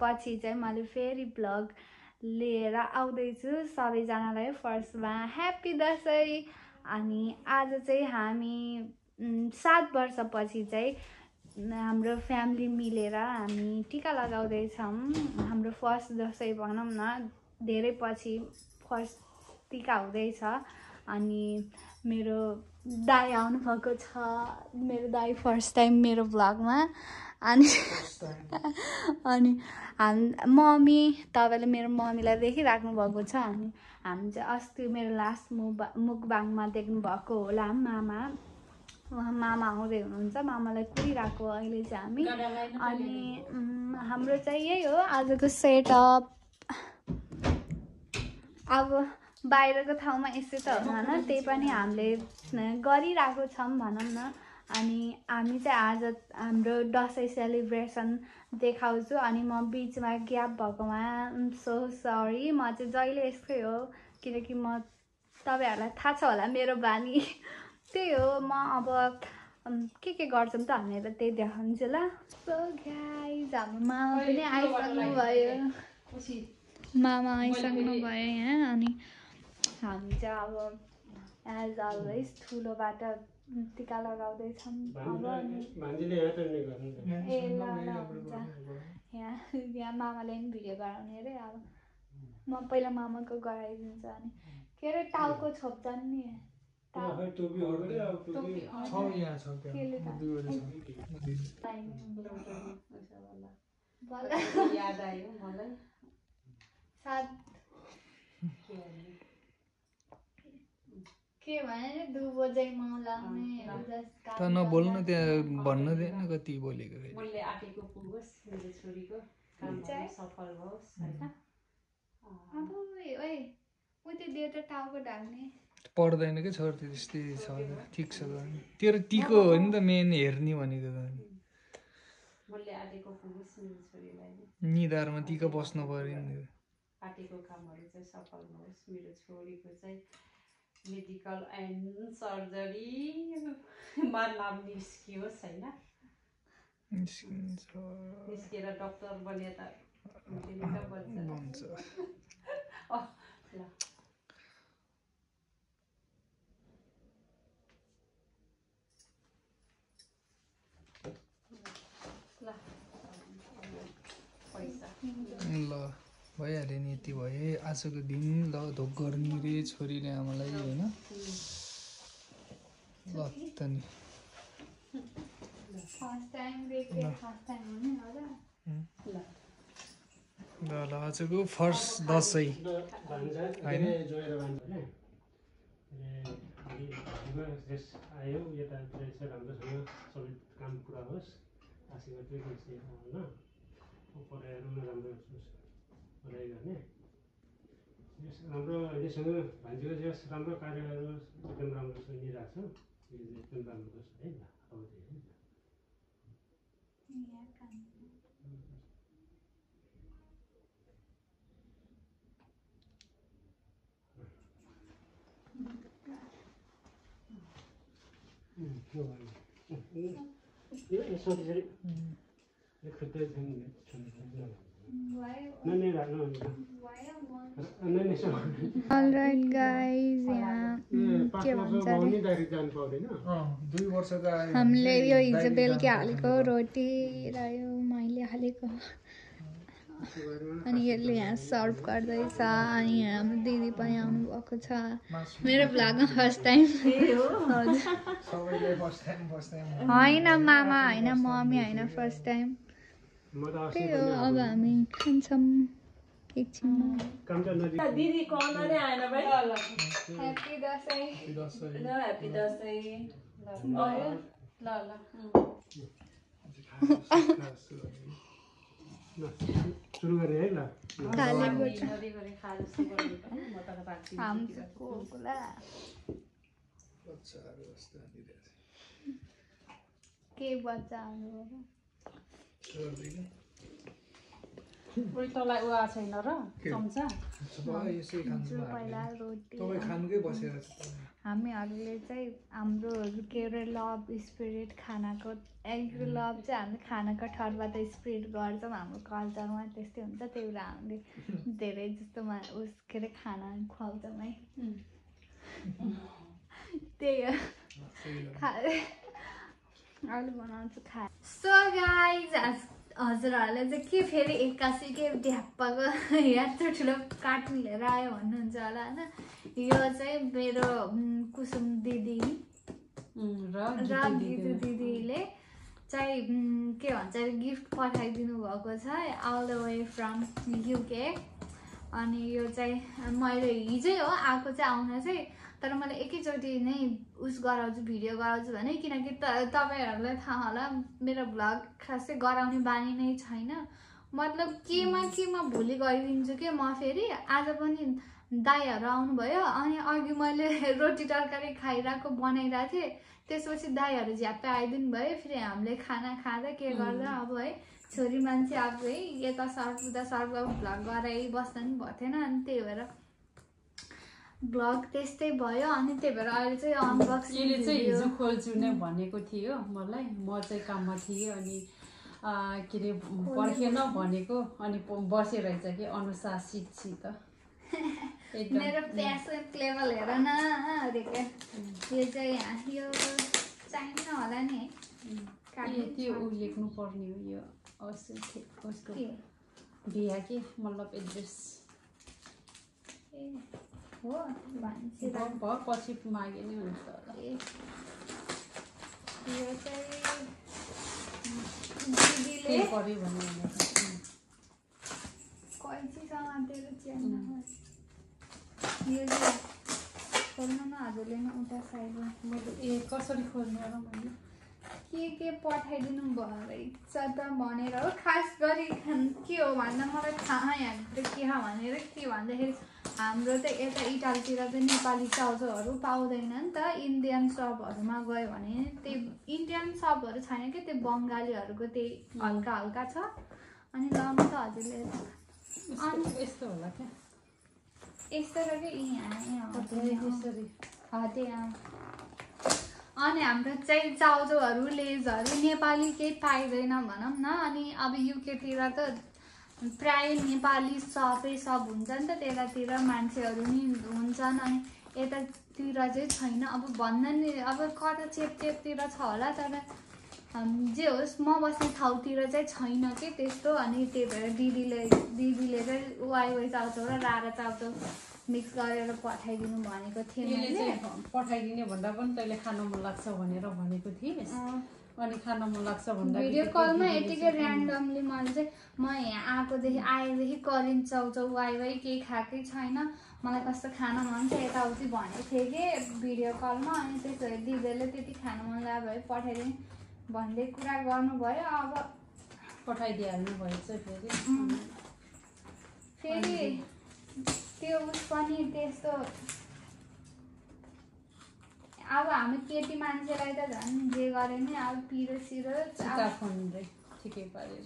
पछि चाहिँ मैले फेरि भ्लग लिएर आउँदैछु सबैजनालाई फर्स्टमा ह्याप्पी दसैँ। अनि आज चाहिँ हामी 7 वर्षपछि चाहिँ हाम्रो फ्यामिली मिलेर हामी टिका लगाउँदैछौँ। हाम्रो फर्स्ट दसैँ भनौँ न, धेरै पछि फर्स्ट टिका हुँदैछ। अनि मेरो दाइ आउनुभएको छ, मेरो दाइ फर्स्ट टाइम मेरो भ्लगमा। अनि मम्मी, तपाईँले मेरो मम्मीलाई देखिराख्नु भएको छ। अनि हामी चाहिँ अस्ति मेरो लास्ट मुकबाङमा देख्नुभएको होला मामा, उहाँ मामा आउँदै हुनुहुन्छ, मामालाई कुरिरहेको अहिले चाहिँ हामी। अनि हाम्रो चाहिँ यही हो आजको सेटअप। अब बाहिरको ठाउँमा यस्तो त हुँदैन, त्यही पनि हामीले गरिरहेको छौँ भनौँ न। अनि हामी चाहिँ आज हाम्रो दसैँ सेलिब्रेसन देखाउँछु। अनि म बिचमा ग्याप भएकोमा सो सरी, म चाहिँ जहिले यस्तै हो, किनकि म तपाईँहरूलाई थाहा छ होला मेरो बानी त्यही हो। म अब के गर्छौँ त भनेर त्यही देखाउँछु ल। सो गाइज, हाम्रो मामा पनि आइसक्नु भयो, मामा आइसक्नु भयो यहाँ। अनि हामी चाहिँ अब एज अलवेज ठुलोबाट टिका लगाउँदैछौँ। अब ए ल हुन्छ, यहाँ मामाले पनि भिडियो गराउने अरे। अब म पहिला मामाको गराइदिन्छु। अनि के अरे टाउको छोप्छन् नि, याद आयो मलाई के भने दुबो चाहिँ मौलाउने त नबोल्नु, त्यहाँ भन्नु दिएन कति बोलेको। मैले आटेको पुगोस्, मेरो छोरीको काम सफल होस् हैन। अब ओइ उ त्यो दियो त टाउको ढाल्ने पर्दैन के छोरी, त्यस्तै छ ठिक छ। तेरो टिको हो नि त मेन हेर्ने भनेको त। मैले आटेको पुगोस् मेरो छोरीलाई, निधारमा टिको बस्नु पर्यो नि। आटेको कामहरू चाहिँ सफल होस्, मेरो छोरीको चाहिँ मेडिकल एन्ड सर्जरी मा नाम निस्कियोस् हैन। निस्केर डक्टर बने त बन्छ। ल भइहाल्यो नि, यति भयो आजको दिन। ल धोक गर्ने रे छोरीले आमालाई होइन। ल त नि ल आजको फर्स्ट दसैँ होइन। आयो यता राम्रोसँग सबै काम पुरा होस्, आशीर्वाद चाहिँ होइन। पढाइहरू राम्रो पढाइ गर्ने, राम्रो अहिलेसँग भान्जीको जस राम्रो कार्यहरू एकदम राम्रो सुनिरहेको छ, एकदम राम्रो छ है। अब Alright guys, यहाँ के भन्छ हामीले यो हिजो बेलुकी हालेको रोटी र यो मैले हालेको, अनि यसले यहाँ सर्भ गर्दैछ। अनि यहाँ हाम्रो दिदी पनि आउनु भएको छ मेरो भ्लगमा फर्स्ट टाइम। होइन मामा होइन, मम्मी होइन, फर्स्ट टाइम। त्यही हो, अब हामी खान्छौँ एकछिनमा। दिदी कल नै आएन भाइ। ह्याप्पी दसैँ। ल ह्याप्पी दसैँ। ल ल सुरु गरे है। ल के बच्चाहरू उल्टोलाई उहाँ छैन र चम्चा पहिला रोटी हामीहरूले चाहिँ हाम्रो के अरे लभ स्पिरिट खानाको लभ चाहिँ हामीले खानाको ठरबाट स्प्रेड गर्छौँ हाम्रो कल्चरमा त्यस्तै हुन्छ त्यही भएर हामीले धेरै जस्तोमा उस के अरे खाना खुवाउँछौँ है त्यही हो अहिले बनाउँछु खा सो गाइज हजुरहरूले चाहिँ के फेरि एक्कासी के ढ्याप्पाको यत्रो ठुलो कार्टुन लिएर आयो भन्नुहुन्छ होला होइन यो चाहिँ मेरो कुसुम दिदी र गीतु दिदीले चाहिँ के भन्छ गिफ्ट पठाइदिनु भएको छ all the way from UK अनि यो चाहिँ मैले हिजै हो आएको चाहिँ आउन चाहिँ तर मैले एकैचोटि नै उस गराउँछु भिडियो गराउँछु भने किनकि तपाईँहरूलाई थाहा होला मेरो भ्लग खासै गराउने बानी नै छैन मतलब केमा भुली गइदिन्छु कि म फेरि आज पनि दाइहरू आउनुभयो अनि अघि मैले रोटी तरकारी खाइरहेको बनाइरहेको थिएँ त्यसपछि दाइहरू झ्याप्पै आइदिनु भयो फेरि हामीले खाना खाँदा के गर्दा अब है छोरी मान्छे अब है यता सर्फ उता सर्फ भ्लग गराइबस्दा नि भएको थिएन अनि त्यही भएर ब्लग त्यस्तै भयो अनि त्यही भएर अहिले चाहिँ अनबक्सिङ यसले चाहिँ हिजो खोल्छु नै भनेको थियो मलाई म चाहिँ काममा थिएँ अनि के अरे पर्खेन भनेको अनि बसिरहेछ कि अनुशासित मेरो प्यासन लेभल हेर न अरेका यो चाहिँ यो चाहिन्न होला नि त्यो उ लेख्नु पर्ने हो यो उसको बिहा के मतलब एड्रेस हो मान्छे पछि मागे नि हुन्छ होला यो चाहिँ दिदीले पर्यो भने कैची समातेर च्यान्न यो चाहिँ खोल्नु न हजुरले न उता साइडमा मैले कसरी खोल्नु र मैले के पठाइदिनु भयो रहेछ त भनेर हो खास गरी के हो भन्दा मलाई थाहा यहाँ के हो भनेर के भन्दाखेरि हाम्रो त यता इटालीतिर चाहिँ नेपाली चाउचाउहरू पाउँदैन नि त इन्डियन सपहरूमा गयो भने त्यही इन्डियन सपहरू छैन कि त्यो बङ्गालीहरूको त्यही हल्का हल्का छ अनि लाउनु त हजुरले अनि यस्तो होला क्या यस्तो र कि यहाँ अनि हाम्रो चाहिँ चाउचाउहरू लेजहरू नेपाली केही पाइँदैन भनौँ न अनि अब युकेतिर त प्राय नेपाली सबै सब हुन्छ नि त त्यतातिर मान्छेहरू नि हुन्छन् अनि यतातिर चाहिँ छैन अब भन्दा नि अब कता चेपतिर छ होला तर जे होस् म बस्ने ठाउँतिर चाहिँ छैन कि त्यस्तो अनि त्यही भएर दिदीले चाहिँ वाइ चाउचाउ र रारा चाउचाउ मिक्स गरेर पठाइदिनु भनेको थिएँ मैले पठाइदिने भन्दा पनि तैँले खान मन लाग्छ भनेर भनेको थिएँ अनि खान मन लाग्छ भन्दा भिडियो कलमा यतिकै ऱ्यान्डमली मैले चाहिँ म यहाँ आएदेखि करिन चाउचाउ वाइ केही खाएकै छैन मलाई कस्तो खान मन छ यताउति भनेको थिएँ कि भिडियो कलमा अनि त्यसो भए दिदीले त्यति खान मन लाग्यो भए पठाइदिनु भन्दै कुरा गर्नुभयो अब पठाइदिइहाल्नु भएछ फेरि त्यो उस पनि त्यस्तो अब हामी केटी मान्छेलाई त झन् जे गरे नि अब पिरो सिरो ठिकै पारेर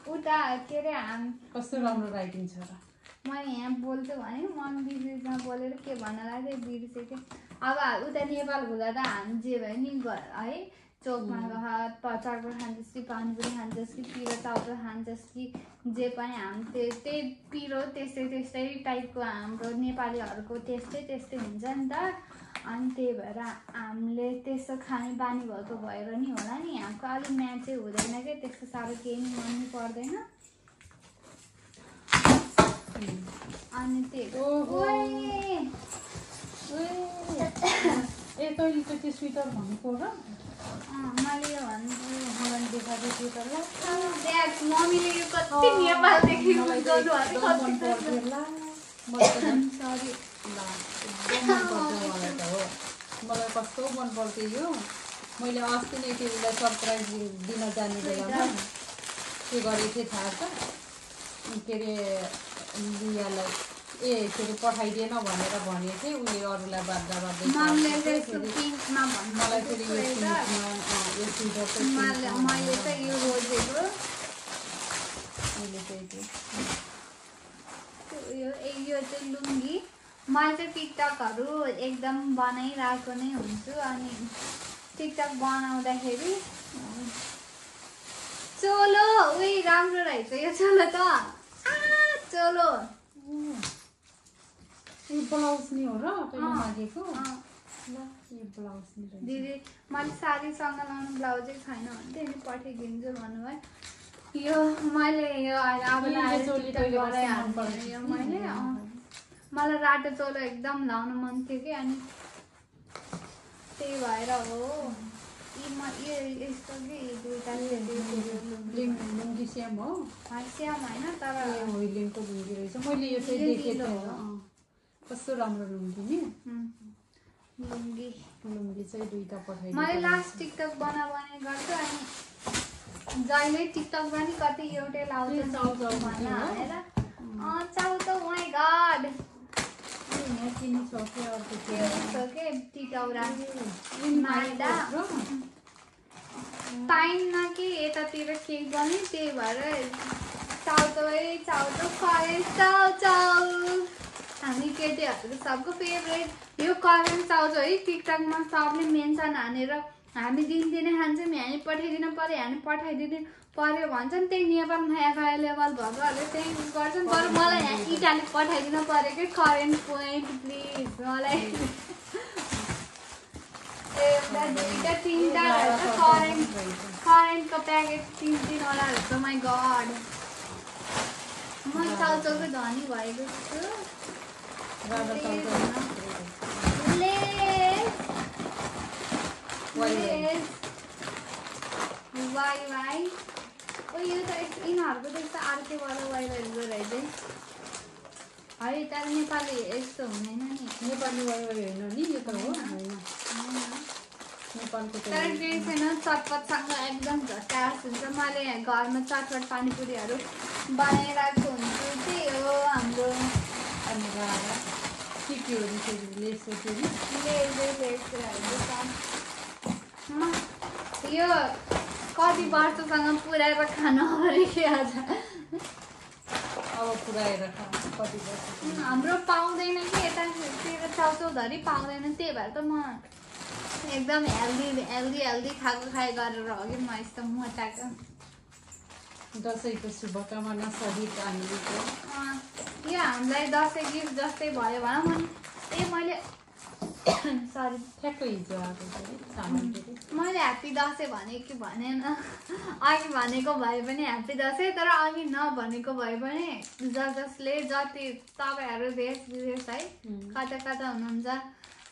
उता के अरे कस्तो राम्रो राइटिङ छ र म यहाँ बोल्छु भने मम्मी बिचमा बोलेर के भन्न लाग्यो बिर्सेको अब उता नेपाल घुम्दा त हामी जे भयो नि है चोकमा चटपट खान्छस् कि पानीपुरी खान्छस् कि पिरो चाउचाउ खान्छस् कि जे पनि हामी त्यही पिरो त्यस्तै टाइपको हाम्रो नेपालीहरूको त्यस्तै हुन्छ नि त अनि त्यही भएर हामीले त्यस्तो खाने बानी भएको भएर नि होला नि यहाँको अलिक म्याचै हुँदैन कि त्यस्तो साह्रो केही नि गर्नु पर्दैन अनि त्यही ए तैँले त त्यो स्वेटर भनेको र मैले यो भन्नु देखाएको स्वेटर मम्मीले यो कति नेपालदेखि सरी मलाई कस्तो मन पर्थ्यो यो मैले अस्ति नै तिमीलाई सरप्राइज दिन जाने बेलामा के गरेको थिएँ थाहा छ के अरे बिहालाई के अरे पठाइदिएन भनेर भनेको थिएँ उसले अरूलाई बाध्दा मैले मलाई फेरि यो चाहिँ यो रोजेको मैले चाहिँ यो चाहिँ लुङ्गी मैले चाहिँ टिकटकहरू एकदम बनाइरहेको नै हुन्छु अनि टिकटक बनाउँदाखेरि चोलो उही राम्रो रहेछ यो चोलो त चोलो यो ब्लाउज नि हो र तैँले मागेको ल यो ब्लाउज नि रहेछ दिदी मैले साडीसँग लाउनु ब्लाउजै छैन भन्थेँ अनि पठाइदिन्छु भन्नुभयो यो मैले यो अब मैले मलाई रातो चोलो एकदम लाउनु मन थियो कि अनि त्यही भएर हो यस्तो कि दुईवटा लुङ्गी स्याम हो स्याम होइन तर होइलिङको लुङ्गी रहेछ मैले यो चाहिँ देखेको कस्तो राम्रो लुङ्गी नि लुङ्गी चाहिँ दुईवटा पठाइदिनु मैले लास्ट टिकटक बनाउने गर्छु अनि जहिले टिकटक पनि कति एउटै लाउँछ चाउ त माई गॉड पाइन्न कि यतातिर केही गर्ने त्यही भएर चाउ हामी केटीहरूको सबको फेभरेट यो करेन्ट चाउचाउ है टिकटकमा सबले मेन्सन हानेर हामी दिनदिनै खान्छौँ हामी पठाइदिनु पर्यो हामी पठाइदिनु पर्यो भन्छन् त्यही नेपालमा एभाइलेबल भएकोहरूले त्यही गर्छन् बरु मलाई यहाँ इटाली पठाइदिनु पर्यो कि करेन्ट पोइन्ट प्लिज मलाई एउटा दुईवटा तिनवटा रहेछ करेन्टको प्याकेट 3-3वटा रहेछ माई गड म चाउचाउको धनी भएको छु वाइ ओ यो त यिनीहरूको त यस्तो अर्कैबाट वाइवाइहरूको रहेछ है तर नेपाली यस्तो हुँदैन नि नेपाली वाइ होइन नि यो त हो नेपालको तर केही छैन चटपटसँग एकदम झट्टास हुन्छ मैले घरमा चटपट पानीपुरीहरू बनाइरहेको हुन्छु त्यही हो हाम्रो अनि के हो यो कति वर्षसँग पुऱ्याएर खानु पऱ्यो आज अब पुऱ्याएर कति वर्ष हाम्रो पाउँदैन कि यतातिर चाउचाउधरि पाउँदैन त्यही भएर त म एकदम हेल्दी खाए गरेर हो कि म यस्तो मोटाएको दसैँको शुभकामना सहित हामीले यो हामीलाई दसैँ गिफ्ट जस्तै भयो भनौँ ए मैले सरी ठ्याक्कै हिजो आएको सामान मैले ह्याप्पी दसैँ भनेको कि भनेन अघि भनेको भए पनि ह्याप्पी दसैँ तर अघि नभनेको भए पनि जसले जति तपाईँहरू देश विदेश है कता कता हुनुहुन्छ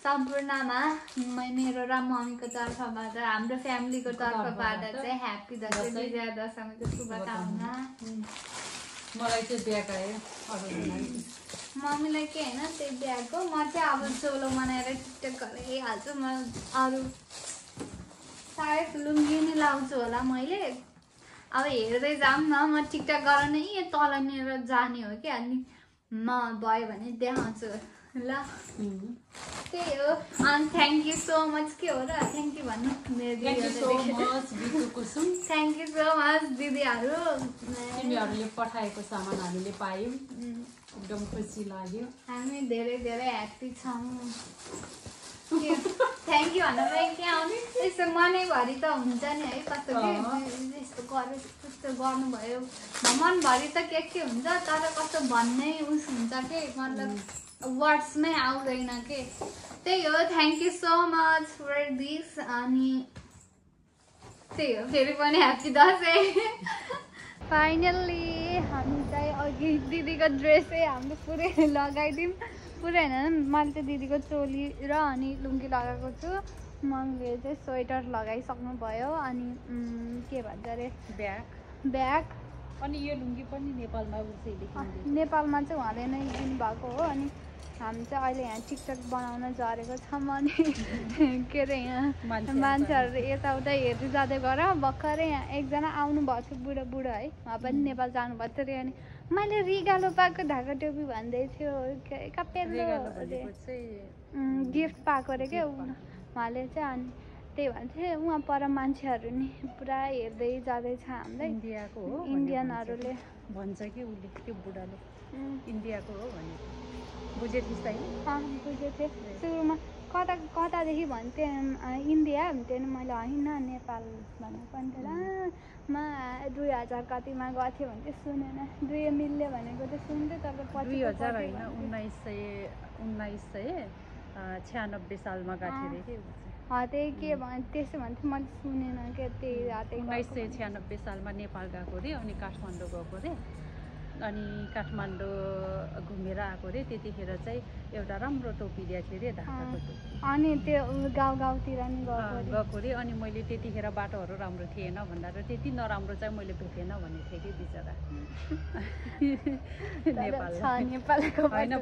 सम्पूर्णमा मेरो र मम्मीको तर्फबाट हाम्रो फ्यामिलीको तर्फबाट चाहिँ ह्याप्पी दसैँ विजया दशमीको शुभकामना मलाई चाहिँ ब्याग आयो मम्मीलाई के होइन त्यही ब्यागको म चाहिँ अब चोलो बनाएर टिकटक गरिहाल्छु म अरू सायद लुङ्गी नै लाउँछु होला मैले अब हेर्दै जाऊँ न म टिकटक गरेर नै तलनिर जाने हो कि अनि म भयो भने देखाउँछु ल त्यही हो अनि थ्याङ्क यू सो मच के हो र थ्याङ्क यू भन्नु मेरो थ्याङ्क यू सो मच दिदीहरू तिमीहरूले पठाएको सामान हामीले पायौँ एकदम खुसी लाग्यो हामी धेरै धेरै ह्याप्पी छौँ थ्याङ्क यू भन्नु पनि के आउने यस्तो मनैभरि त हुन्छ नि है कस्तो के यस्तो गर्यो त्यस्तो गर्नुभयो मनभरि त के हुन्छ तर कस्तो भन्नै उस हुन्छ के मतलब वर्ड्समै आउँदैन के त्यही हो thank you so much for this अनि त्यही हो फेरि पनि ह्याप्पी दसैँ फाइनल्ली हामी चाहिँ अघि दिदीको ड्रेसै हाम्रो पुरै लगाइदिउँ पुरै होइन मैले चाहिँ दिदीको चोली र अनि लुङ्गी लगाएको छु मम्मीले चाहिँ स्वेटर लगाइसक्नु भयो अनि के भन्छ अरे ब्याग अनि यो लुङ्गी पनि नेपालमा नेपालमा चाहिँ उहाँले नै दिनुभएको हो अनि हामी चाहिँ अहिले यहाँ टिकटक बनाउन झरेको छौँ अनि के अरे यहाँ मान्छेहरू यताउता हेर्दै जाँदै गर भर्खरै यहाँ एकजना आउनु भएको थियो बुढो है उहाँ पनि नेपाल जानुभएको थियो अनि मैले रिगालो पाएको ढाका टोपी भन्दै थियो कपेलो गिफ्ट पाएको अरे क्या उहाँले चाहिँ अनि त्यही भन्थे उहाँ पर मान्छेहरू नि पुरा हेर्दै जाँदैछ हामीलाई इन्डियाको हो इन्डियनहरूले भन्छ कि उसले त्यो बुढाले इन्डियाको हो भने बुझे त्यस्तै बुझेको थिएँ सुरुमा कतादेखि भन्थेँ इन्डिया भन्थेँ नि मैले होइन नेपाल भनेको अनि त्यसलाई म 2000 कतिमा गएको थियो भने चाहिँ सुनेन 2 मिल्यो भनेको त सुन्थेँ तर 2000 होइन 1996 सालमा गएको थियो कि त्यही के त्यसो भन्थ्यो मैले सुनेन क्या त्यही 1996 सालमा नेपाल गएको अरे अनि काठमाडौँ गएको अरे अनि काठमाडौँ घुमेर आएको अरे त्यतिखेर चाहिँ एउटा राम्रो टोपी ल्याएको थियो अरे ढाकाको टोपी अनि त्यो गाउँतिर नि गएको अरे अनि मैले त्यतिखेर बाटोहरू राम्रो थिएन भन्दा र त्यति नराम्रो चाहिँ मैले भेटेन भनेको थिएँ कि बिचरा नेपालको होइन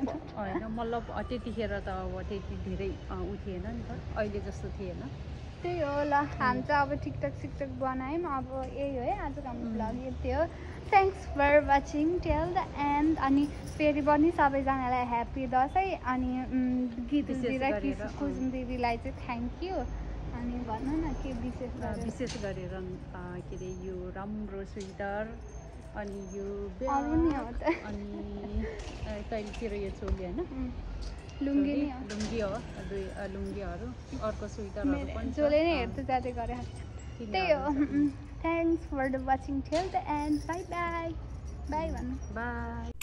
मतलब त्यतिखेर त अब त्यति धेरै उ थिएन नि त अहिले जस्तो थिएन त्यही हो ल हामी चाहिँ अब टिकटक बनायौँ अब यही हो है आजको हाम्रो भ्लग यति हो thanks for watching till the end अनि फेरि पनि सबैजनालाई ह्याप्पी दसैँ अनि गीत र कुसुम दिदीलाई चाहिँ थ्याङ्क यू अनि भन्नु न के विशेष गरेर के अरे यो राम्रो स्वेटर अनि यो अनि कहिलेतिर यो चोली होइन लुङ्गी हो लुङ्गीहरू अर्को स्वेटरहरू पनि जसले नै हेर्दै जाँदै गरे त्यही हो thanks for the watching till the end bye भन्नु बाई